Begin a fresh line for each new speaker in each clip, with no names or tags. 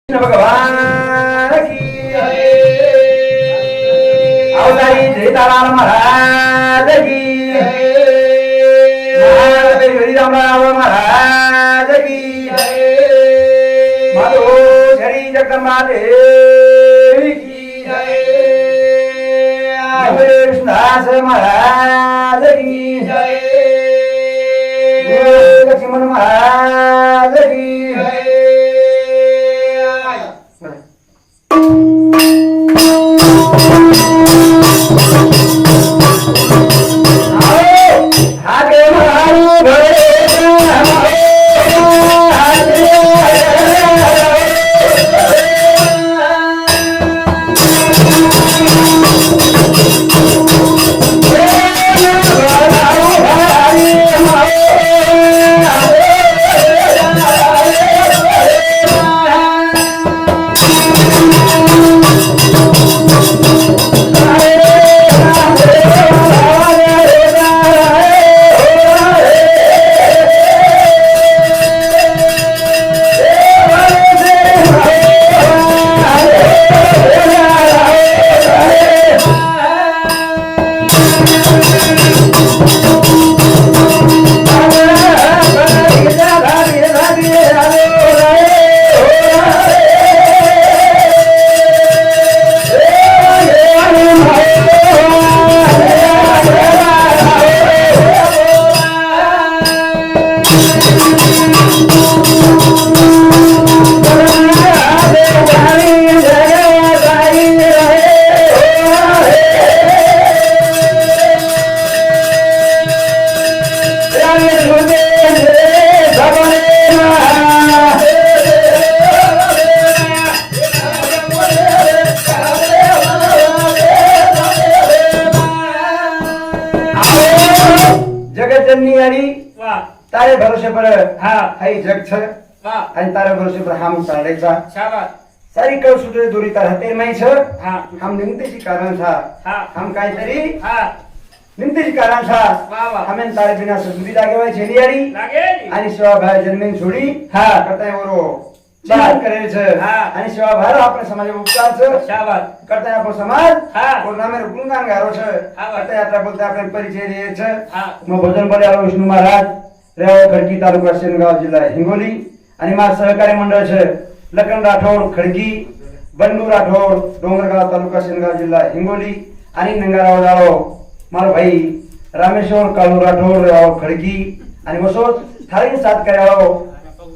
भगवान की अवतारी सीताराम महाराज की हरिराम महाराज की माधो श्री जगदम्बा देवी की कृष्णदास महाराज की लक्ष्मण महाराज की तारे भरोसे पर हाई जग छ अनि तारे भरोसे पर हम चढेछ सारी कौ सुटे दूरी तर हते मै छ हम निम्ति कारण छ हम काई तरी निम्ति कारण छ हमें तारे बिना सुधुरी लागे वय छेलियाडी अनि सेवा भाइ जन्मिन छोडी कतै ओरो बात करे छ अनि सेवा भाइ आफ्नो समाजको उपचार छ शाबाश कतै आफ्नो समाज और नामे गुणगान गारो छ कतै यात्रा बोलते आफ्नो परिचय दिए छ म भजन बलिया विष्णु महाराज रेवा खडकी तालुका सेनगाव जिल्हा हिंगोली आणि माझं सहकारी मंडळ छे लखन राठोड खडकी बंडू राठोड डोंगरगाव तालुका सेनगाव जिल्हा हिंगोली आणि नंगाराव जाळो मारो भाई रामेश्वर कालू राठोड रेवा खडकी आणि वसोत थारी साथ कराओ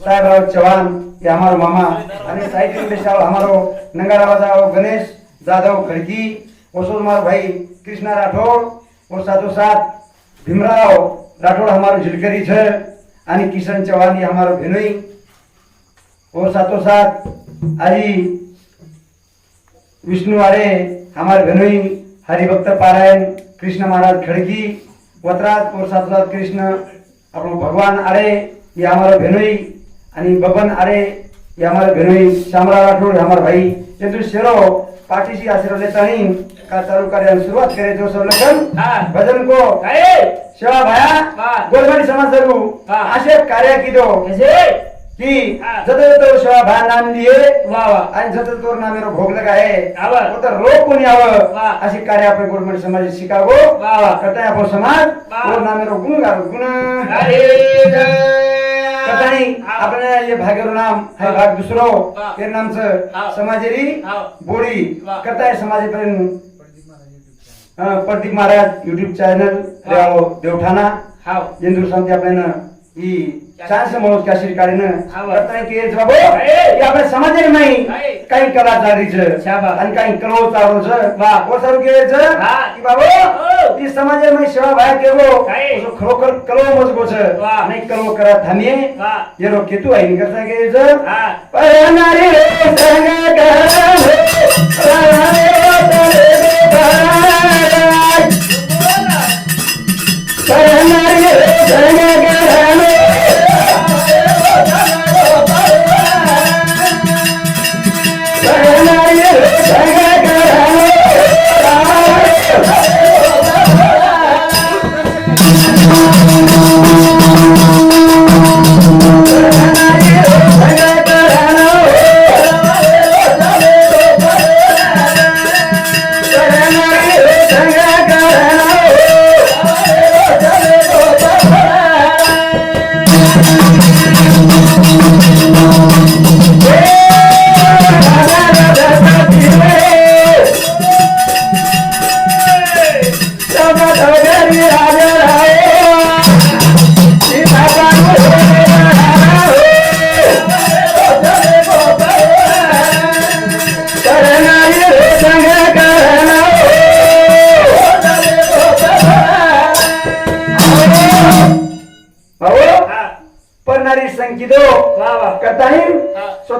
साहेबराव चव्हाण ये हमारो मामा आणि साहित्य बेसाव हमारो नंगाराव जाळो गणेश जाधव खडकी वसोत मारो भाई कृष्णा राठोड और साथो साथ भीमराव राठोड हमारो झिलकरी छे आणि किशन चौहान ये हमारो भेनोई और साथो साथ आजी विष्णु आरे हमारे भेनोई हरिभक्त पारायण कृष्ण महाराज खड़की वतराज और साथो साथ कृष्ण अपनो भगवान आरे ये हमारो भेनोई आणि बबन आरे ये हमारे भेनोई श्यामराव राठोड हमारे भाई ये तो शेरो पार्टी सी आशीर्वाद लेता नहीं का चालू कार्य शुरुआत करे जो सब लगन भजन को सेवा भाया गोलवाडी समाज जरू असे कार्य किदो की जते तो सेवा भाया नाम लिए आणि जते तो नामेरो भोग लगाए तर रोग कोणी आव अशी कार्य आपण गोलवाडी समाज शिकावो कतय आपण समाज और नामेरो गुण गारो गुण कतानी आपने ये भागेरो नाम है भाग दुसरो के नाम से समाजेरी बोडी कताय समाजे पर प्रदीप महाराज YouTube चॅनल रेवाव देवठाणा इंदूर संती आपल्यानं ई चान्स म्हणून काशीर काढीनं कताय के जबाबो ये आपल्या समाजेर नाही काही कला चालरी छ आणि काही कलो चालरो छ वा ओसर के छ की बाबो ई समाजेर नाही सेवा भाय केगो सो खरोखर कलो मजगो छ नाही कलो करा थामिए ये रो केतु आहे करता के छ परनारी रे संग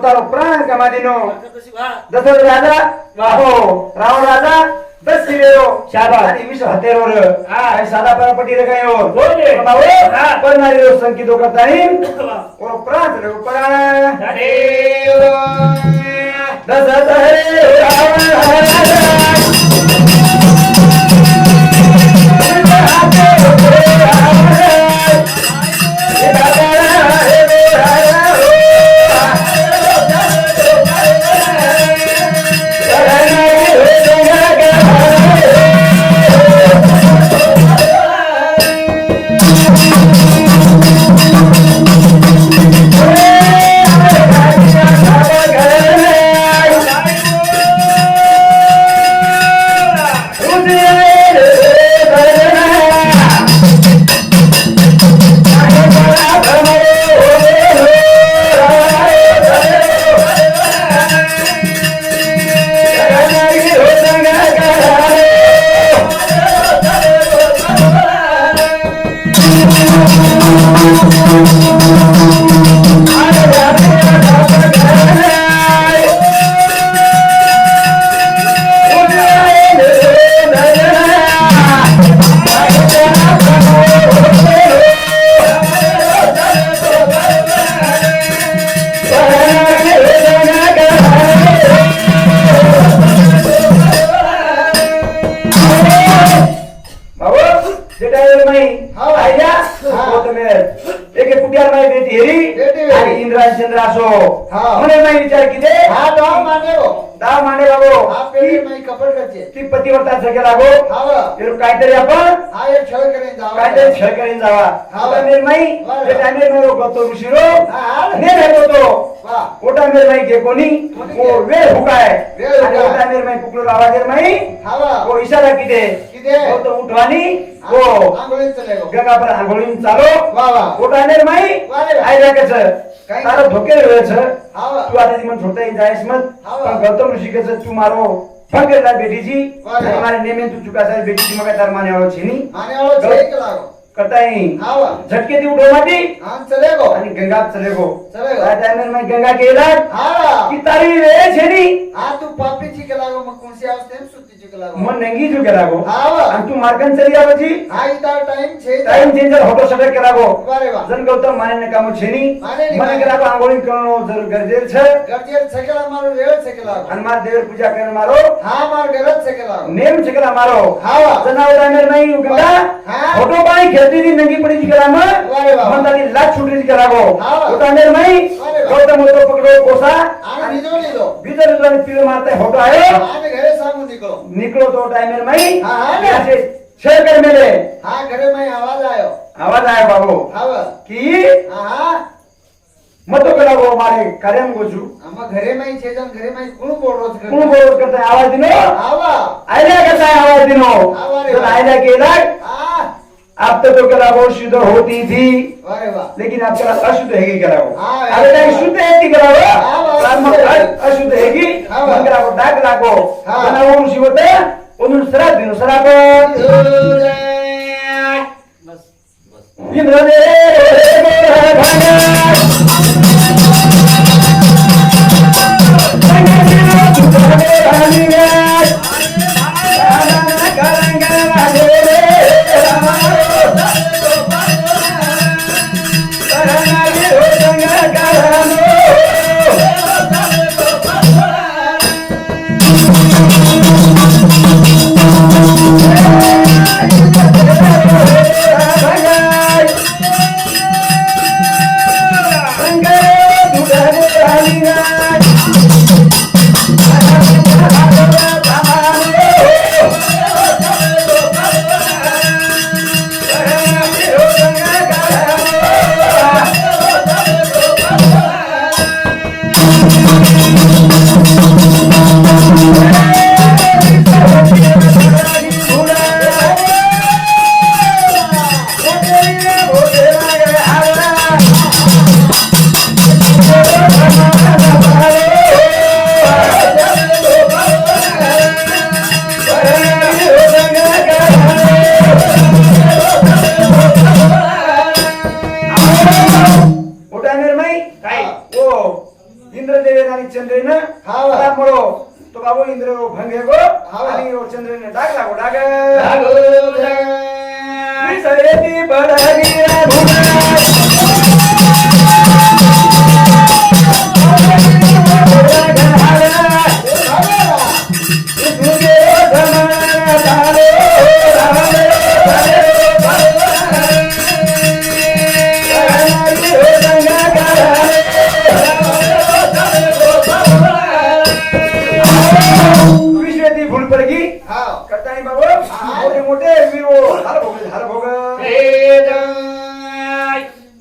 तारो प्राण गमा दिनो
तशी वा
दशरथ राजा हो रावण राजा 10 सिरेरो शाबाश आणि 20 हतेरोर काय साधा परापटी रे काय हो
बोले
बाबा परनारी रो संकेतो करता ही और प्राण रे प्राण
देव
दशरथ हे रावण राजा चंद्रासो मने मैं विचार की दे दाव माने बाबो ती पतिव्रता सगळे लागो फिर काहीतरी आपण काहीतरी छळ करेन जावा आता निर्मय ते टाइमे नो गतो ऋषीरो ने रहतो तो ओटा निर्मय के कोणी वो वे हुकाय आणि ओटा निर्मय कुकलो आवाज निर्मय वो इशारा की दे वो तो उठवानी वो गंगा पर आंघोळीन चालो ओटा निर्मय आयला कसं तारा धोके वेळच तू आता जी मन छोटा जायस मत पण गौतम ऋषी कसं तू मारो फंगला बेटीजी आणि मारे नेमे तू चुका सारी बेटीजी मग तार माने वाळो छीनी करता ही झटके दी उठो माटी
चलेगो
आणि गंगा चलेगो त्या टाइम में गंगा के इलाज की तारी रे छेनी
तू पापी ची के लागो मग कोणसी अवस्थे में सुती ची के लागो
मन नंगी जो के लागो आणि तू मार्गन चली आवची
इता
टाइम चेंजर होतो सगळे के लागो
अरे वाह
जन गौतम माने ने काम छेनी मन के लागो आंगोळी करनो जर गरजेर छे
छकेला मारो रेळ छकेला
आणि मार देवर पूजा कर मारो
मार गरज छकेला
नेम छकेला मारो जनावर टाइम नहीं गंगा फोटो पाई खेलती थी नंगी पड़ी जी कराम मंदानी लाख छुटी जी करागो उतानेर मई गौतम मोतो पकड़ो कोसा
आने निदो
भीतर उताने पीलो मारते फोटो आए
आने घरे सामू
निकलो तो टाइमेर मई
ऐसे
छेड़ कर मेले
घरे में
आवाज आयो बाबू की मतो करागो मारे कार्यम गोजू
घरे में घरे में कोण
बोल करता है आवाज दिनो आयला करता है आवाज दिनो आयला के इलाज अब तो करागो शुद्ध होती थी लेकिन आप करा अशुद्ध है करागो अरे नहीं शुद्ध है की करागो अशुद्ध है की करागो डाक लागो ना वो शिवते उन सराब दिनो सराब बस इंद्र
हा वा.
आता मोडो तो बाबू इंद्र भंगे गो
हा वा.
आणि ओ चंद्रने डाग लागो डाग
लागो
विसरेती बडगी विश्वेती फुल पडगी
हा
करतानी बाबू मोठे मोठे वीरो हर भोग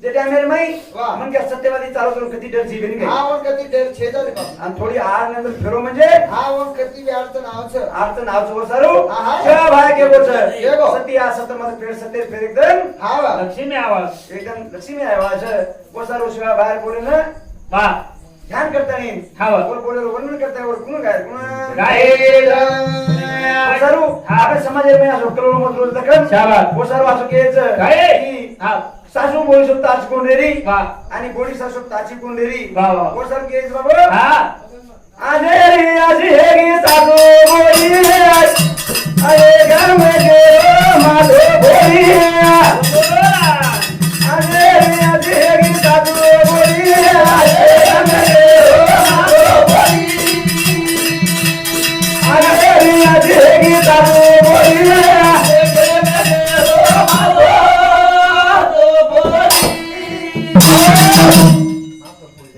जे टाइमेर मै
वाह.
मन के सत्यवादी चालू करून कधी डर जीवेन
हा
काय
वन कधी डेर छेदा रे बाबा
आणि थोडी आर नंतर फिरो म्हणजे
हा वन कधी व्याज तर नावच
आरचं नाव चो सारू
हा.
क्या भाय के बोच
ये गो.
सती आ सत मत फेर सते फेर एकदम
हा वा
लक्ष्मी आवाज
एकदम लक्ष्मी आवाज वो सारू शिवा बाहेर बोले ना
वा
ध्यान करता नहीं
हा वा.
और बोले वर्णन करता है और कुण गाय कुण
गाय
सारू आपे समाज में असो करोड़ मत रोज दखन
शाबास.
वो सारू असो केच
गाय
की
हा
सासू बोली शकता आज कोण रेरी
वा
आणि गोडी सासू ताची कोण रेरी
वा, वा.
वो सारू केच बाबा
हा
आजेरी आजी हेगी सासू बोली अरे घर में गेरो माधो बोली आजेरी आजी हेगी सासू बोली अरे घर में गेरो माधो बोली आजेरी आजी हेगी सासू बोली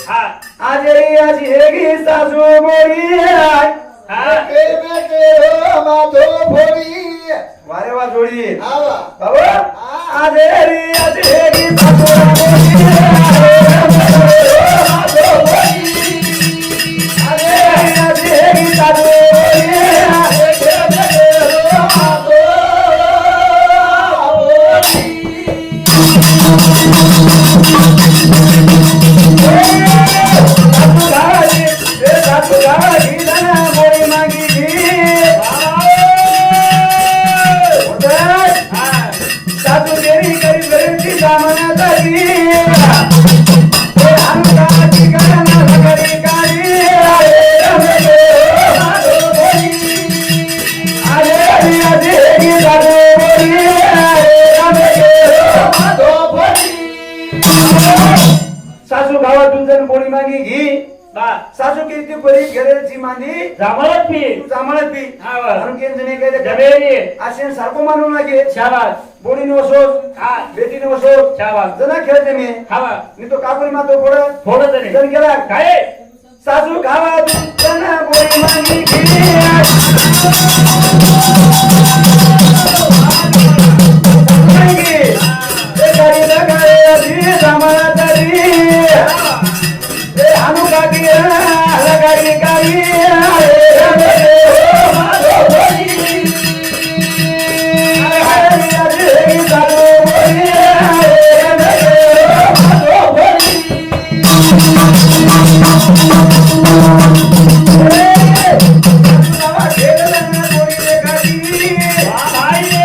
हा
आजेरी आजी हेगी सासू बोली
हा
केर में केरो माधो भोरी
वारे वा जोडी
हा वा
बाबा आजेरी आजी हेगी सासू बोली आजेरी आजी हेगी सासू सासू गावातून जर बोली मागी घी
वा
सासू किती बरी घरेची मांदी
जांभळत पी
तू जांभळत पी
हा वा.
म्हणून केन जणे काय
जमेली
असे सारखं मानून लागे
शाबास
बोडीने वसोस
हा
बेटीने वसोस
शाबास
जना खेळते मी
हा वा
मी तो कापुरी मातो पडत
थोडं तरी
जण गेला
काय
सासू गावातून जना बोली मागी घी ते गाडी लगाए अधी जांभळात आधी ए हानू काकी लगाई काई
वा भाई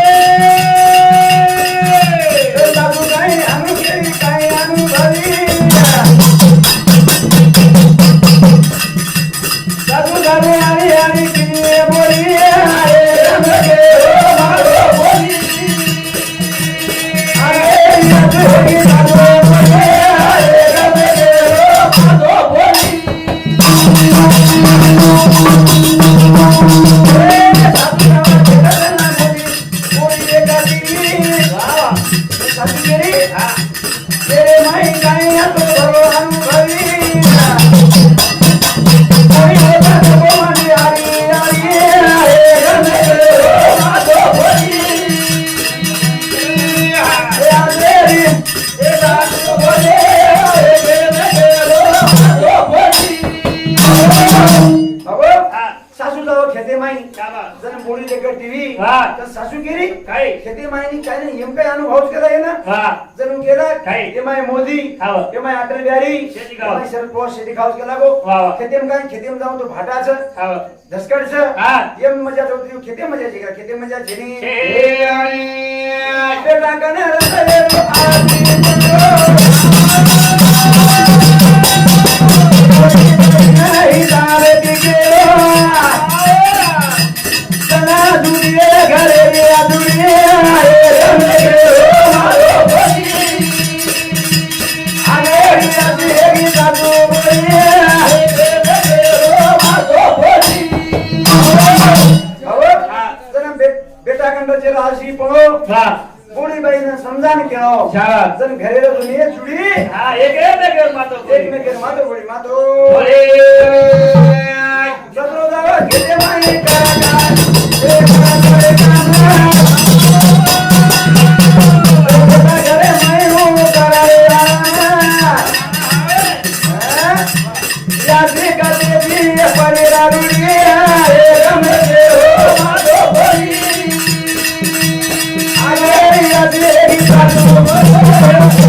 सासू जाव खेते माई
शाबास
जण बोली लेकर टीव्ही
हा.
तर सासू गेली
काय
खेते माईनी काय नाही एम काय अनुभव केला आहे ना
हा
जणू केला
काय?
ते माय मोदी
हा.
ते माय अटल बिहारी
शेती
ते
गाव.
माय शरद पवार शेती खाऊस केला गो
वा, वा.
खेतेम काय खेतेम जाऊन तो भाटाचं
हा
धसकडचं
हा.
एम मजा होती खेते मजाची का खेते मजा झेनी
हे आणि
ते टाकन रसले रो आजी नाही तारे
वा
पोळीबाईनं समजान केलो
शाबास
जण घरेला दुनिये जुडी
हा एक एक मातो
एकमेकेर मातो बोली मातो
बोले
सदरो जावा घेते माई काका ए काका काना घरे माई हो करारे यादी करते भी परिरा रुड़िया ए रमे हो मातो बोली आगे यादी सातो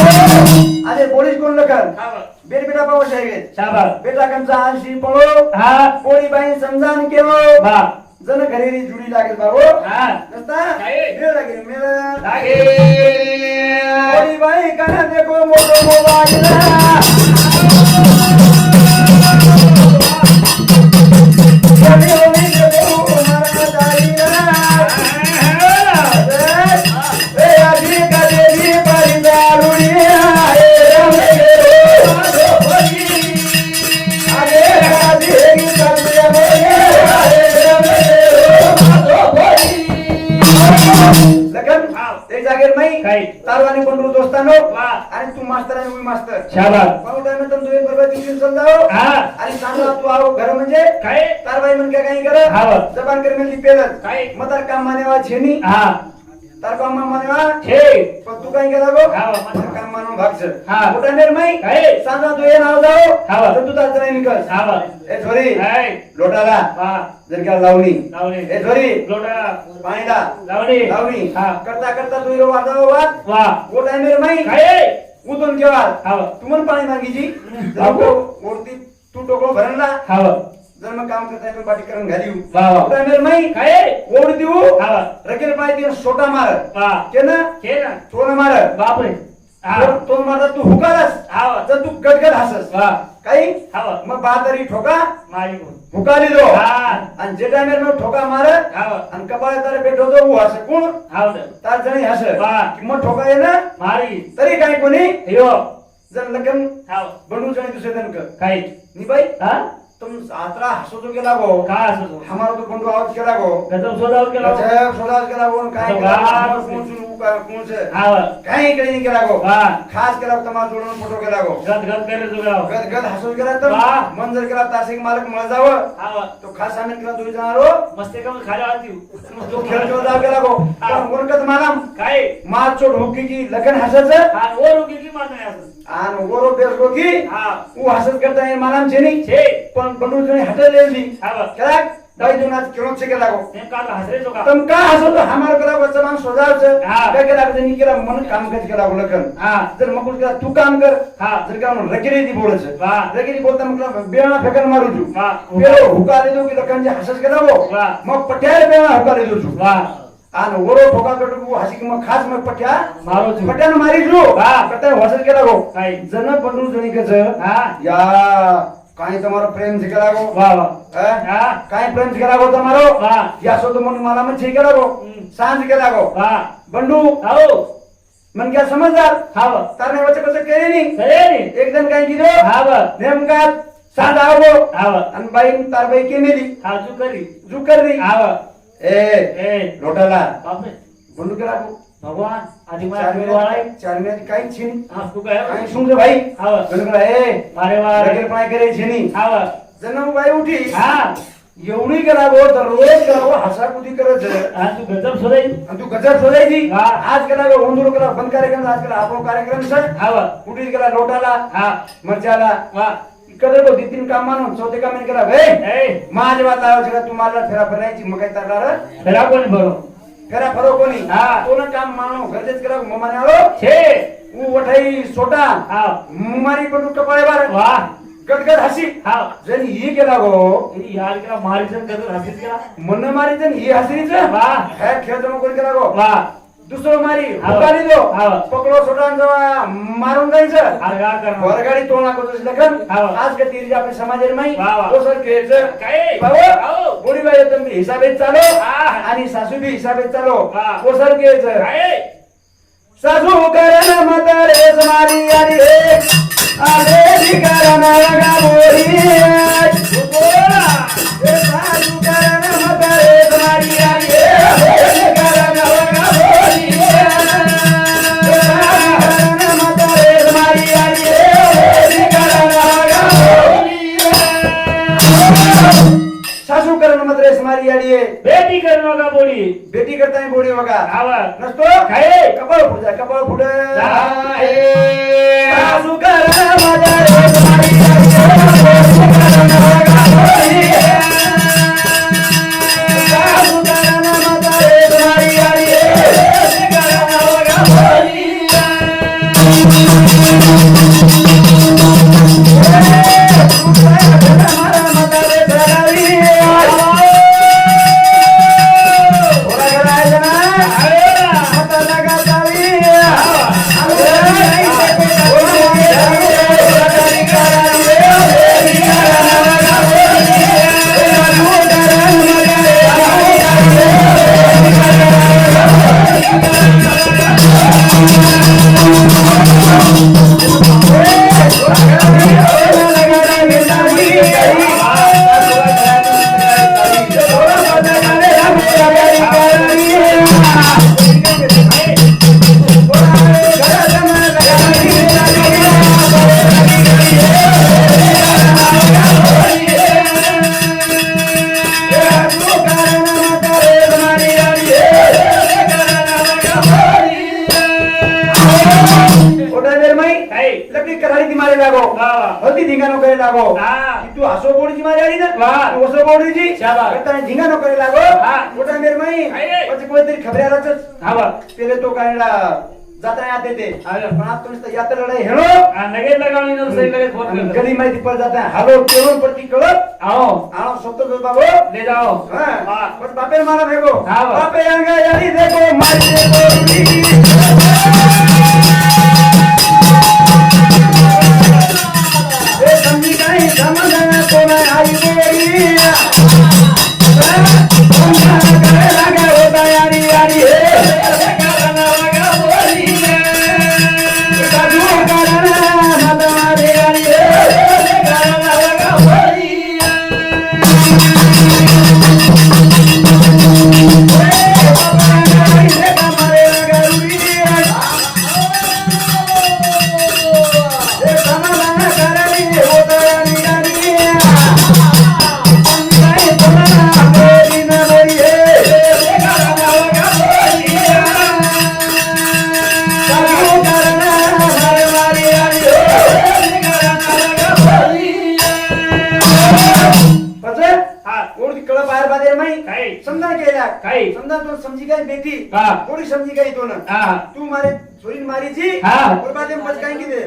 अरे पोलीस कोण लखन बेट बेटा पाऊस आहे
शाबास
बेटा कंचा आंशी पळो
हा
पोळी बाई समजान केलो
वा
जण घरी जुडी लागेल बाबो
हा
नसता
काय?
मेळ लागेल मेळ
लागे
पोळी बाई कना देखो मोठो मोबाईल कधी होई देखो मारा जाईला ए आजी कदेरी परिदारुडिया ए रमे हो भोगी आगे आजी की करबिया बोले ए रमे हो भोगी लगन एक जागेर नाही
काय?
तारवानी पंडू दोस्तानो
वा.
आणि तू मास्तर आणि मी मास्तर
शाबास
पाऊ टाइम तम दोन बरोबर तीन चल जाओ
हा
आणि सांगा तू आओ घर म्हणजे
काय
तारबाई म्हण काय काही कर
हा वा.
जबान कर मेली पेलत
काय?
मतार काम मानेवा छेनी
हा
तार काम मानेवा
छे
पण तू काही केला गो
हा वा.
मतार काम मानून भागच
हा.
मोठा मेर माई
काय?
सांगा तू ये नाव जाओ
हा वा.
तर तू तार नाही निकल
हा वा.
ए छोरी
काय
लोटाला
वा
जर का लावणी
लावणे
ए छोरी
लोटा
पाणीला
लावणे
लावणी
हा
करता करता तू इरो वाजाव वाद
वा
मोठा मेर माई
काय
उतून केव्हा
हा वा.
तू पण पाणी मागीची
बाबू.
मूर्ती तू टोकलो भरणला
हा वा.
जर मग काम करता येतो पाठी करून घालिव
वा वा.
मोठा मेर माई
काय
ओढ देऊ
हा वा.
रकेल पाय दिन सोटा मार
वा
के ना
छे ना
सोना मार
बापरे हा
तो मारता तू हुकालास
हा वा.
तर तू गदगद हसस
वा
काही
हा वा.
मग बातरी ठोका
माझी कोण
हुकाली दो
हा
आणि जे टाइमेर मग ठोका मार
हा वा.
आणि कपाळ तर भेटो तो हस कोण
हा वा.
तार जणी हस
वा.
मग ठोका ये ना
मारी
तरी काय कोणी
यो
जर लग्न
हा वा.
बनवू जणी दुसरे जण कर
काय
नि बाई
हा
तुम आत्रा हसो जो केला गो
का असं
हमारो तो बंडू आवाज केला गो
गजब सोडाव केला
गजब सोडाच केला गो काय
तो
केला
गार.
कोण सुन कोण से
हा वा.
काही इकडे नाही केला गो
वा
खास केला तुम्हाला जोडून फोटो केला गो
गद गद करे जुगाव
गद गद हसून केला तर
वा.
मन जर केला तासिक मालक मळ जावं
हा वा.
तो खास सामील केला तुम्ही जाणारो
मस्ते कम खाली आती
तो खेळ खेळ जाव केला गो
हा.
पण कोणकत मालम
काय
मार चोट होकी की लगन हसायचं
हा ओ रुकी की मान नाही असं
आणि वरो बेस गो की
हा
ऊ हसत करता येईल मालम छेनी
छे
पण बंडू जणी हटलेली
हा वा.
केला बाई जुनात किरण से केला गो
नेम का हसरे जो का
तुम का हसो तो हमार कला बच्चा मान सोजावच
हा.
काय केला जणी केला मन काम कच केला लगन
हा
जर मग केला तू काम कर
हा
जर का मन रकिरी दी बोलच
वा.
रकिरी बोलता मतलब बेणा फेकन मारू जू
वा.
पेलो हुका दे दो की लखन जे हसस केला गो
वा.
मग पट्यार बेणा हुका दे दो जू
वा
आणि वरो ठोका कटू हसी की मग खास मग पट्या
मारो जू.
पट्यान मारी जू
वा.
पट्या हसस केला गो
काय
जन बनू जणी कच
हा
या काय તમારો પ્રેમ છે કેલાગો
वा वा
હે
हा
काय પ્રેમ છે કેલાગો તમારો
वा
या सो तो मन मला मन છે કેલાગो सांज केलागो
वा
बंडू
आओ
मन क्या समझदार
हा वा.
तारने वचे कसे केले नाही
करे नी
एक जण काय किदो
हा वा.
नेमका सांज आवो
हा वा.
आणि बाई तार बाई के मेली
हा जू करी
जुकर री
हा वा.
ए
ए
लोटाला
बापरे
बंडू केलागो
भगवान आधी मला वाळाय
चार मिनिट काही छीनी
हा तू काय
काही सुंग भाई
हा वा.
बंडू ए
मारे वाळ
लगेर पाय करे छीनी
हा वा.
जन्म बाई उठी
हा
एवढी केलागो तर रोज केलागो हसाकुदी करत
हा तू गजब सोडाई
आणि तू गजर शोधायची
हा.
आज केला ओंदूर केला बंद कार्यक्रम आज केला आपला कार्यक्रम सर
हा वा.
कुठे गेला लोटाला
हा
मरच्याला
वा
इकडे तो तीन काम मानून चौथे काम केला भाई
ए
माझ्या बात लावायची का तुम्हाला फेरा फिरायची मग काय तरणार
फेरा कोण बरो
फेरा फरो कोणी
हा.
तो ना काम मानो गरजेच करा ममाने आलो
छे
ऊ वठाई सोटा
हा
मुमारी पण कपाळे बार
वा
गदगद हसी
हा
जण ही केला गो
ही यार केला मारीचं गजर हसीत केला
मन मारी जण ही हसरीच
वा
हे खेळ जमा कोण केला गो
वा
दुसरं मारी
हा.
उगाली दो
हा.
पकडो सोडा जवा मारून जायचं
अरे का करणार
वरगाडी तोंड नाको लखन
हा.
आज का तीर आपल्या समाजात माही
वा, वा.
तो सर खेळचं
काय
बाबा गोडी बाई तुम्ही हिसाबेत चालो
हा.
आणि सासू बी हिसाबेत चालो
वा.
तो सर खेळचं
काय
सासू करण म्हातारे समारी आणि हे आले भिकारण वगा बोरी सासू करण म्हातारे समारी आणि हे आले भिकारण वगा बोरी करण म्हातारे समारी आणि हे आले भिकारण वगा बोरी सासू करण म्हातारे समारी आणि हे
बेटी करू नका बोली
बेटी करताना बोडी बघा
आवा
नसतो
काय
कपाळ पुढे कपाळ पुढे
जाय.
सासू करण म्हातारे समारी आणि हे आले भिकारण वगा बोरी सासू करण म्हातारे समारी आणि हे आले भिकारण वगा बोरी
काय
लकडी करारी ती मारे लागो
वा
होती धिंगाणो करे लागो
हा.
तू असो बोडीची मारी आली ना
वा.
तू असो बोडीची
शाबास.
करताना धिंगाणो करे लागो
हा.
मोठा मेर माई
आहे.
પછી कोणतरी खबऱ्यालाच
आवा
पेले तो कायला जाता यात येते
आलं.
पण आज तुम्ही यात्रा लढाई हेळो
लगेच लगावणी नव्हतं सही लगेच फोन
आणि
करतो
गली माहिती पड जाता हलो केवळ पडती कळत
आओ
आणो सत्तर बाबो
ले जाओ
हां बस बापे मारा भेगो
हा, बा.
बापे अंगा यारी देखो मारी देखो ए समझी काही समझ तो नाही आई बोरी करे लागे होता यारी यारी हे करना लगा बोरी साधू करना मदारी यारी हे करना लगा बोरी
काय
समजा केला
काय
समजा तो समझी गई बेटी
हा.
थोड़ी समझी गई तो ना
हा
तू मारे छोरी मारी थी
हा.
और बाद में बच काई दे
ए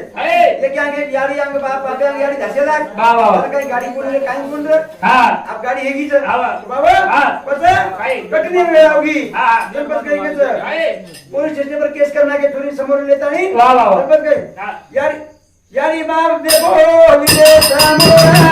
ये क्या आगे यारी आगे बाप बाप आगे यारी धसे लाग
वाह, वाह, वाह.
काही गाडी कोण रे काही कोण रे
हा
अब गाडी हेगी सर
हा, वाह.
बाबा
हा.
पता
काय?
कटनी वेळ होगी
हा
जब बच गई के सर
काय
पुलिस स्टेशन पर केस करना के थोड़ी समोर लेता नहीं
वाह, वाह, वाह.
जब बच गई
हा.
यारी यारी बाप देखो लीले समोरा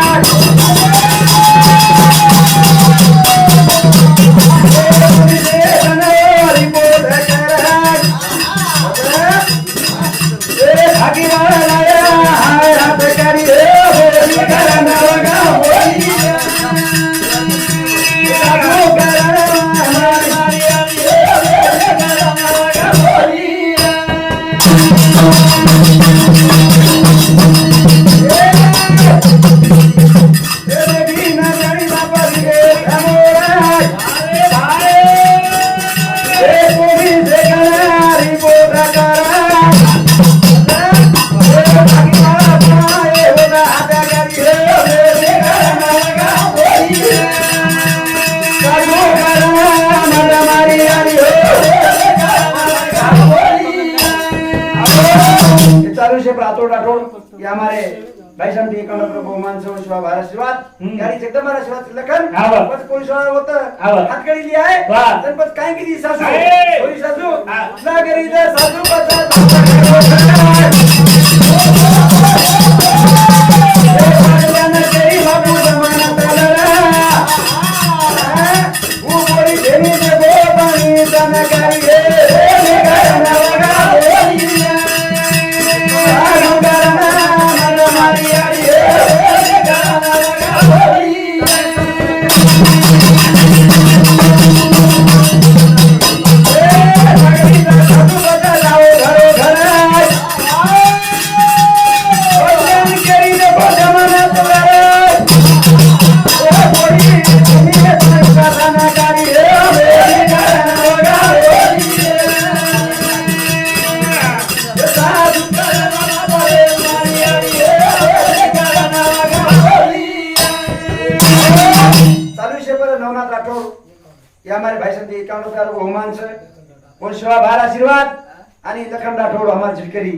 भाई साहब एकावन्न रुपये बहुमान सो शिवा बारा आशीर्वाद
हम्म.
यारी जगदंबा आशीर्वाद लखन
हा बा.
पच कोणी सोळा होतं
हा बा.
हातकडी लिहा आहे
वा.
गणपत काय किती सासू
आहे.
थोडी सासू
हा.
नगरी दर सासू पचा बाबू जमाना तालरा वो बोली देनी दे गो पाणी जनकारी हे गाना लगा बोलिया गाना मन मारिया रे गाना लगा बोलिया ए भगती दा साधु बजा लाओ घरो घर भजन करी दे गो जमाना तालरा ओ बोली देनी दे गाना गारी हे गाना लगा बोलिया साधु गाना बोले मारिया रे गाना लगा बोलिया चालू शे पर नवनाथ राठोड या हमारे भाई संत 51 रुपया बहुमान से और शिवा बार आशीर्वाद आणि लखन राठोड हमारे झिटकरी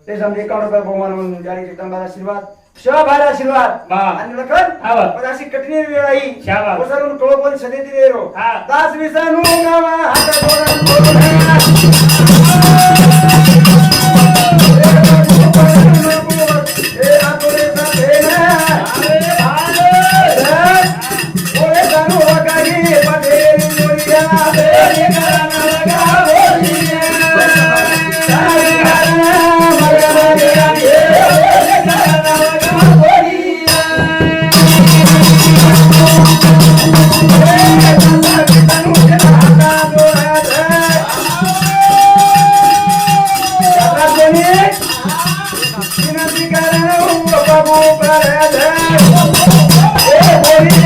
ते समजे 51 रुपया बहुमान म्हणून जारी जगदंबा आशीर्वाद शिवा बार आशीर्वाद
वा.
आणि लखन
हा वा.
पण अशी कठीण वेळ आई
शाबास.
ओसरून कळो पण सदे दिले रो
हा.
दास विसानू गावा हात जोडून बोलूया ए आतोरे साथेना
अरे भाई.
ओरे जानू वगाई पटेल मोरिया रे गाना लगा बोलिया सारी गाना मगा गया रे गाना लगा बोलिया ए तनु के हाथा जोड़ा दे यात्रा कोनी विनती करने बाबू पर दे ए बोली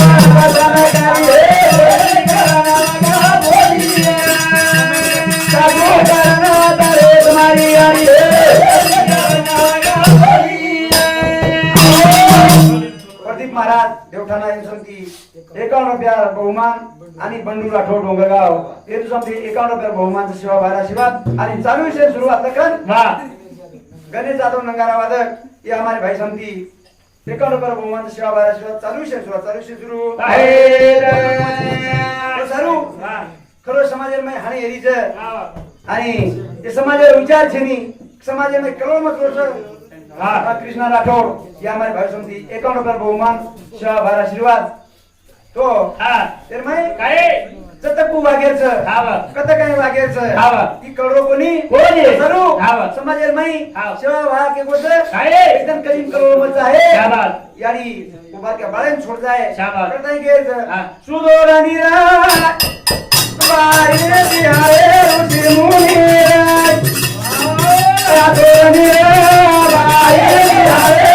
गाना गाई गाना लगा बोलिए साधु गाना तारे तुम्हारी यारी गाना लगा बोलिए प्रदीप महाराज देवठाणा यांची 51 रुपया बहुमान आणि बंडू राठोड डोंगरगाव हे तुमचे 51 रुपया बहुमानचा शिवा बारा आशीर्वाद आणि चालू विषय सुरुवात लखन
वा.
गणेश जाधव नंगारा वादक ये हमारे भाई समती 51 रुपया बहुमान शिवा बारा आशीर्वाद चालू विषय सुरू
आहे रे.
सरू
वा.
खरो समाजेमध्ये हानी हेरीच
हा वा.
आणि ते समाजावर विचार छेनी समाजामध्ये करोड मत
हा.
कृष्णा राठोड या हमारे भाई समती 51 रुपया बहुमान शिवा बारा आशीर्वाद तो
हा.
तर मैं
काय
जतकू वागेरच
हा वा.
कत काही वागेरच
हा वा.
ती करोड कोणी
कोणी?
सरू
हा वा.
समाजेर मै
हा.
शिवा भा के गोट
काय
एकदम करीम करोड मत आहे
शाबास.
यानी उभा के बाळेन छोड जाय
शाबास.
करता गेज
हा.
सुदोरानी रा बारे बिहारे उसी मुनी रा सुदोरानी रा बारे बिहारे